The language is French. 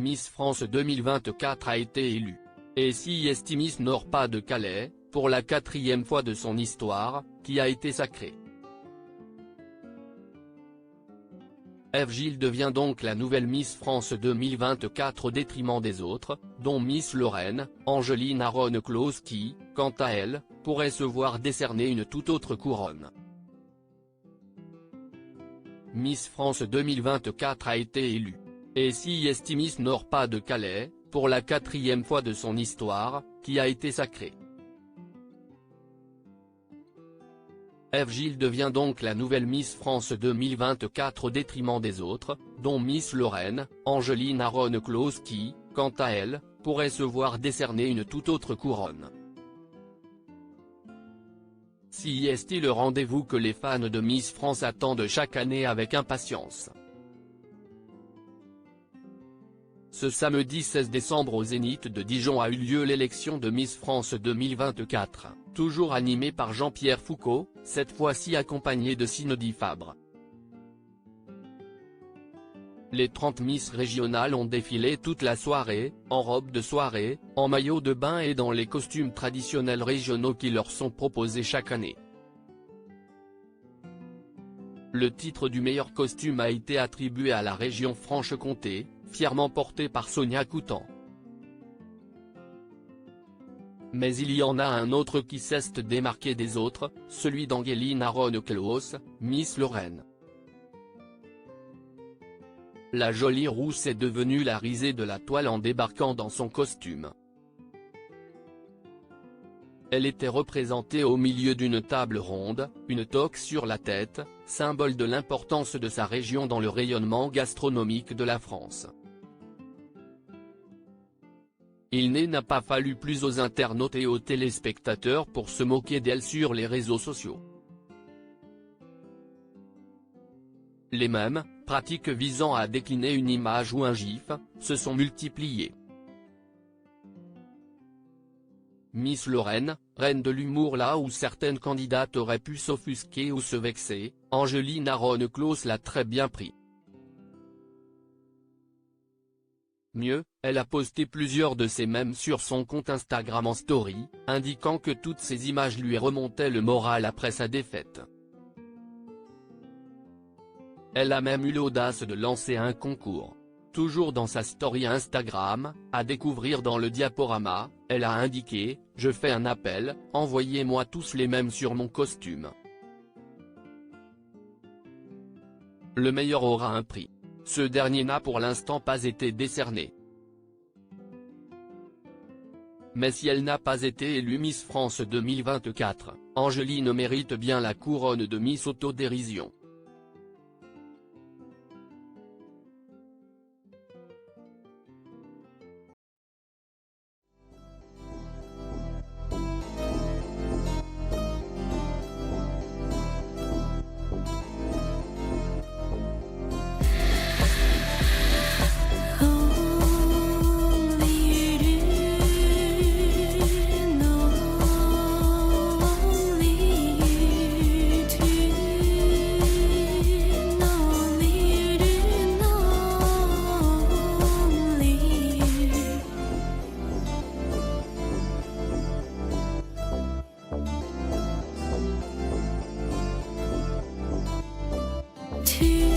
Miss France 2024 a été élue. Et si Estimis Nord pas de Calais, pour la 4e fois de son histoire, qui a été sacrée. Ève Gilles devient donc la nouvelle Miss France 2024 au détriment des autres, dont Miss Lorraine, Angeline Aron-Claude qui, quant à elle, pourrait se voir décerner une toute autre couronne. Miss France 2024 a été élue. Et si Estimis Nord pas de Calais, pour la 4e fois de son histoire, qui a été sacrée. Ève Gilles devient donc la nouvelle Miss France 2024 au détriment des autres, dont Miss Lorraine, Angeline Aron-Claude qui, quant à elle, pourrait se voir décerner une toute autre couronne. Si est-il le rendez-vous que les fans de Miss France attendent chaque année avec impatience. Ce samedi 16 décembre au Zénith de Dijon a eu lieu l'élection de Miss France 2024, toujours animée par Jean-Pierre Foucault, cette fois-ci accompagné de Cindy Fabre. Les 30 Miss régionales ont défilé toute la soirée, en robe de soirée, en maillot de bain et dans les costumes traditionnels régionaux qui leur sont proposés chaque année. Le titre du meilleur costume a été attribué à la région Franche-Comté, fièrement portée par Sonia Coutan. Mais il y en a un autre qui s'est démarqué des autres, celui d'Angeline Aron-Claude, Miss Lorraine. La jolie rousse est devenue la risée de la toile en débarquant dans son costume. Elle était représentée au milieu d'une table ronde, une toque sur la tête, symbole de l'importance de sa région dans le rayonnement gastronomique de la France. Il n'a pas fallu plus aux internautes et aux téléspectateurs pour se moquer d'elle sur les réseaux sociaux. Les mêmes, pratiques visant à décliner une image ou un gif, se sont multipliées. Miss Lorraine, reine de l'humour là où certaines candidates auraient pu s'offusquer ou se vexer, Angeline Aron-Claude l'a très bien pris. Mieux, elle a posté plusieurs de ces mèmes sur son compte Instagram en story, indiquant que toutes ces images lui remontaient le moral après sa défaite. Elle a même eu l'audace de lancer un concours. Toujours dans sa story Instagram, à découvrir dans le diaporama, elle a indiqué « Je fais un appel, envoyez-moi tous les mèmes sur mon costume. Le meilleur aura un prix. Ce dernier n'a pour l'instant pas été décerné. Mais si elle n'a pas été élue Miss France 2024, Angeline mérite bien la couronne de Miss Autodérision. To